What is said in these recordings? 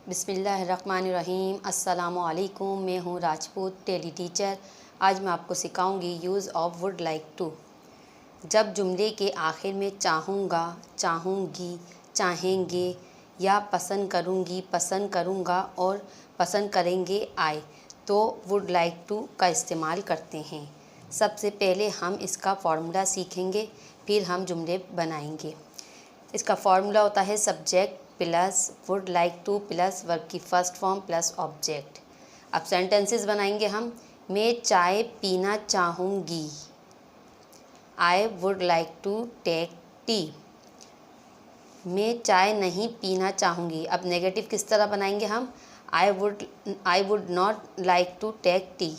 बिस्मिल्लाहिर्रहमानिर्रहीम। अस्सलामुअलैकुम। मैं हूँ राजपूत टेली टीचर। आज मैं आपको सिखाऊंगी use of would like to. जब जुमले के आखिर में चाहूँगा, चाहूँगी, चाहेंगे या पसंद करूँगी, पसंद करूँगा और पसंद करेंगे आए तो वुड लाइक टू का इस्तेमाल करते हैं। सबसे पहले हम इसका फ़ॉर्मूला सीखेंगे, फिर हम जुमले बनाएंगे। इसका फार्मूला होता है subject plus would like to plus verb की फर्स्ट फॉर्म प्लस ऑब्जेक्ट। अब सेंटेंसेस बनाएंगे हम। मैं चाय पीना चाहूँगी, I would like to take tea. मैं चाय नहीं पीना चाहूँगी। अब नेगेटिव किस तरह बनाएंगे हम, I would not like to take tea,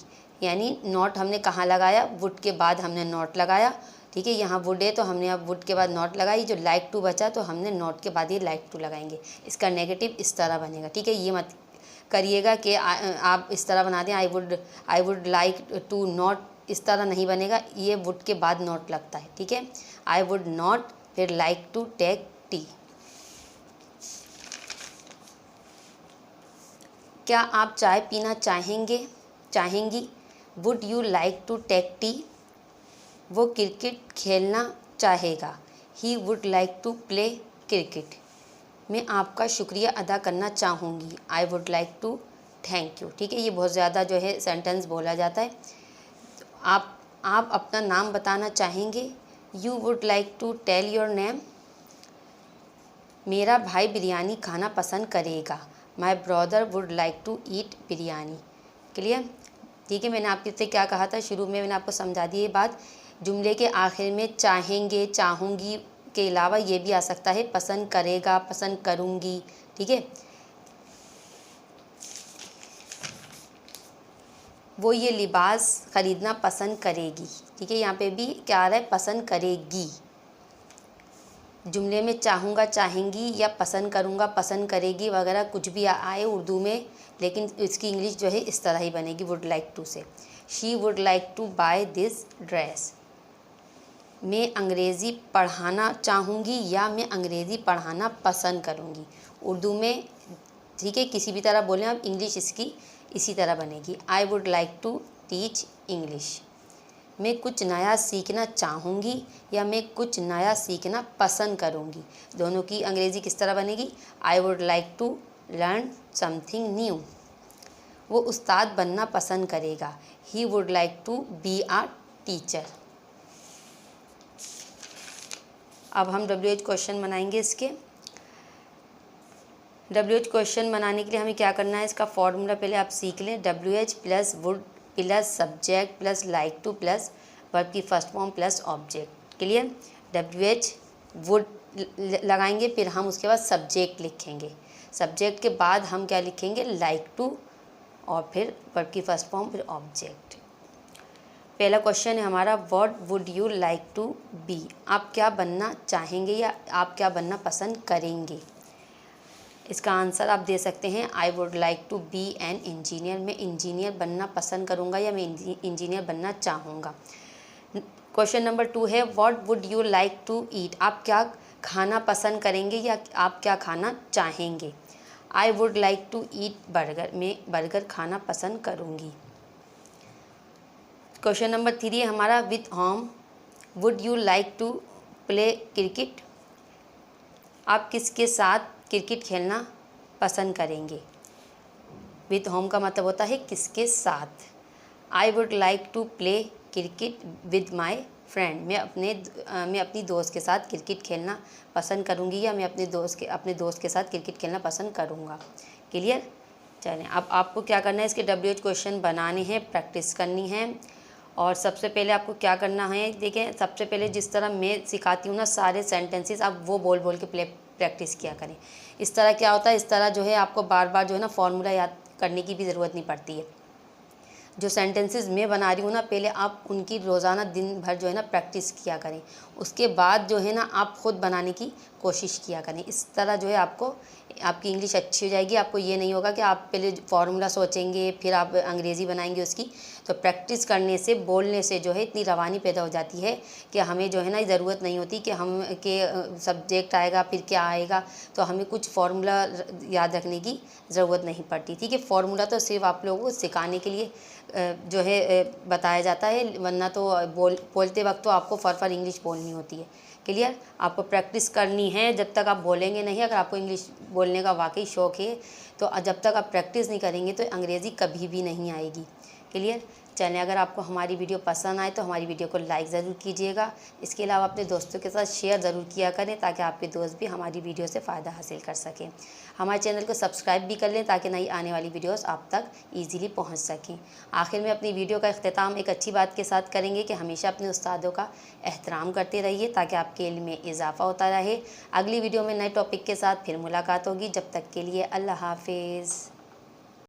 यानी नॉट हमने कहाँ लगाया, वुड के बाद हमने नॉट लगाया। ठीक है, यहाँ वुड है तो हमने अब वुड के बाद नॉट लगाई, जो लाइक टू बचा तो हमने नॉट के बाद ये लाइक टू लगाएंगे। इसका नेगेटिव इस तरह बनेगा। ठीक है, ये मत करिएगा कि आप इस तरह बना दें I would like to not, इस तरह नहीं बनेगा, ये वुड के बाद नॉट लगता है। ठीक है, आई वुड नॉट फिर लाइक टू टेक टी। क्या आप चाय पीना चाहेंगे, चाहेंगी, would you like to take tea. वो क्रिकेट खेलना चाहेगा, he would like to play cricket. मैं आपका शुक्रिया अदा करना चाहूँगी, I would like to thank you. ठीक है, ये बहुत ज़्यादा जो है सेंटेंस बोला जाता है। आप अपना नाम बताना चाहेंगे, you would like to tell your name. मेरा भाई बिरयानी खाना पसंद करेगा, my brother would like to eat biryani. Clear. ठीक है, मैंने आपसे क्या कहा था शुरू में, मैंने आपको समझा दी ये बात। जुमले के आखिर में चाहेंगे, चाहूँगी के अलावा ये भी आ सकता है पसंद करेगा, पसंद करूँगी। ठीक है, वो ये लिबास ख़रीदना पसंद करेगी। ठीक है, यहाँ पे भी क्या आ रहा है, पसंद करेगी। जुमले में चाहूँगा, चाहेंगी या पसंद करूँगा, पसंद करेगी वगैरह कुछ भी आए उर्दू में, लेकिन इसकी इंग्लिश जो है इस तरह ही बनेगी would like to say. She would like to buy this dress. मैं अंग्रेज़ी पढ़ाना चाहूँगी या मैं अंग्रेज़ी पढ़ाना पसंद करूँगी। उर्दू में ठीक है किसी भी तरह बोलें आप, इंग्लिश इसकी इसी तरह बनेगी, I would like to teach English. मैं कुछ नया सीखना चाहूँगी या मैं कुछ नया सीखना पसंद करूँगी। दोनों की अंग्रेज़ी किस तरह बनेगी, I would like to learn something new. वो उस्ताद बनना पसंद करेगा, he would like to be a teacher. अब हम WH क्वेश्चन बनाएंगे इसके। WH क्वेश्चन बनाने के लिए हमें क्या करना है, इसका फॉर्मूला पहले आप सीख लें। WH plus would plus subject plus like to plus verb की first form plus object. Clear. WH would लगाएंगे, फिर हम उसके बाद सब्जेक्ट लिखेंगे, सब्जेक्ट के बाद हम क्या लिखेंगे, लाइक टू और फिर वर्ब की फर्स्ट फॉर्म फिर ऑब्जेक्ट। पहला क्वेश्चन है हमारा, what would you like to be. आप क्या बनना चाहेंगे या आप क्या बनना पसंद करेंगे। इसका आंसर आप दे सकते हैं, I would like to be an engineer. मैं इंजीनियर बनना पसंद करूंगा या मैं इंजीनियर बनना चाहूँगा। क्वेश्चन नंबर 2 है, what would you like to eat. आप क्या खाना पसंद करेंगे या आप क्या खाना चाहेंगे। I would like to eat burger. मैं बर्गर खाना पसंद करूँगी। क्वेश्चन नंबर 3 है हमारा, with whom would you like to play cricket. आप किसके साथ क्रिकेट खेलना पसंद करेंगे। विथ होम का मतलब होता है किसके साथ। I would like to play cricket with my friend. मैं अपनी दोस्त के साथ क्रिकेट खेलना पसंद करूंगी या मैं अपने दोस्त के साथ क्रिकेट खेलना पसंद करूंगा। क्लियर। चलें, अब आपको क्या करना है, इसके WH क्वेश्चन बनाने हैं, प्रैक्टिस करनी है। और सबसे पहले आपको क्या करना है, देखें सबसे पहले जिस तरह मैं सिखाती हूँ ना, सारे सेंटेंसेस आप वो बोल बोल के प्रैक्टिस किया करें। इस तरह क्या होता है, इस तरह जो है आपको बार बार जो है ना फॉर्मूला याद करने की भी ज़रूरत नहीं पड़ती है। जो सेंटेंसेस मैं बना रही हूँ ना, पहले आप उनकी रोज़ाना दिन भर जो है ना प्रैक्टिस किया करें, उसके बाद जो है ना आप ख़ुद बनाने की कोशिश किया करें। इस तरह जो है आपको आपकी इंग्लिश अच्छी हो जाएगी। आपको ये नहीं होगा कि आप पहले फार्मूला सोचेंगे फिर आप अंग्रेज़ी बनाएंगे उसकी। तो प्रैक्टिस करने से, बोलने से जो है इतनी रवानी पैदा हो जाती है कि हमें जो है ना ज़रूरत नहीं होती कि हम सब्जेक्ट आएगा फिर क्या आएगा, तो हमें कुछ फार्मूला याद रखने की ज़रूरत नहीं पड़ती। ठीक है, फार्मूला तो सिर्फ आप लोगों को सिखाने के लिए जो है बताया जाता है, वरना तो बोलते वक्त तो आपको फर इंग्लिश बोलनी होती है। क्लियर? आपको प्रैक्टिस करनी है, जब तक आप बोलेंगे नहीं। अगर आपको इंग्लिश बोलने का वाकई शौक़ है तो जब तक आप प्रैक्टिस नहीं करेंगे तो अंग्रेज़ी कभी भी नहीं आएगी। क्लियर? चलिए, अगर आपको हमारी वीडियो पसंद आए तो हमारी वीडियो को लाइक ज़रूर कीजिएगा। इसके अलावा अपने दोस्तों के साथ शेयर ज़रूर किया करें ताकि आपके दोस्त भी हमारी वीडियो से फ़ायदा हासिल कर सकें। हमारे चैनल को सब्सक्राइब भी कर लें ताकि नई आने वाली वीडियोस आप तक ईज़िली पहुंच सकें। आखिर में अपनी वीडियो का इख्तिताम एक अच्छी बात के साथ करेंगे कि हमेशा अपने उस्तादों का एहतराम करते रहिए ताकि आपके इल्म में इजाफ़ा होता रहे। अगली वीडियो में नए टॉपिक के साथ फिर मुलाकात होगी। जब तक के लिए अल्लाह हाफिज़।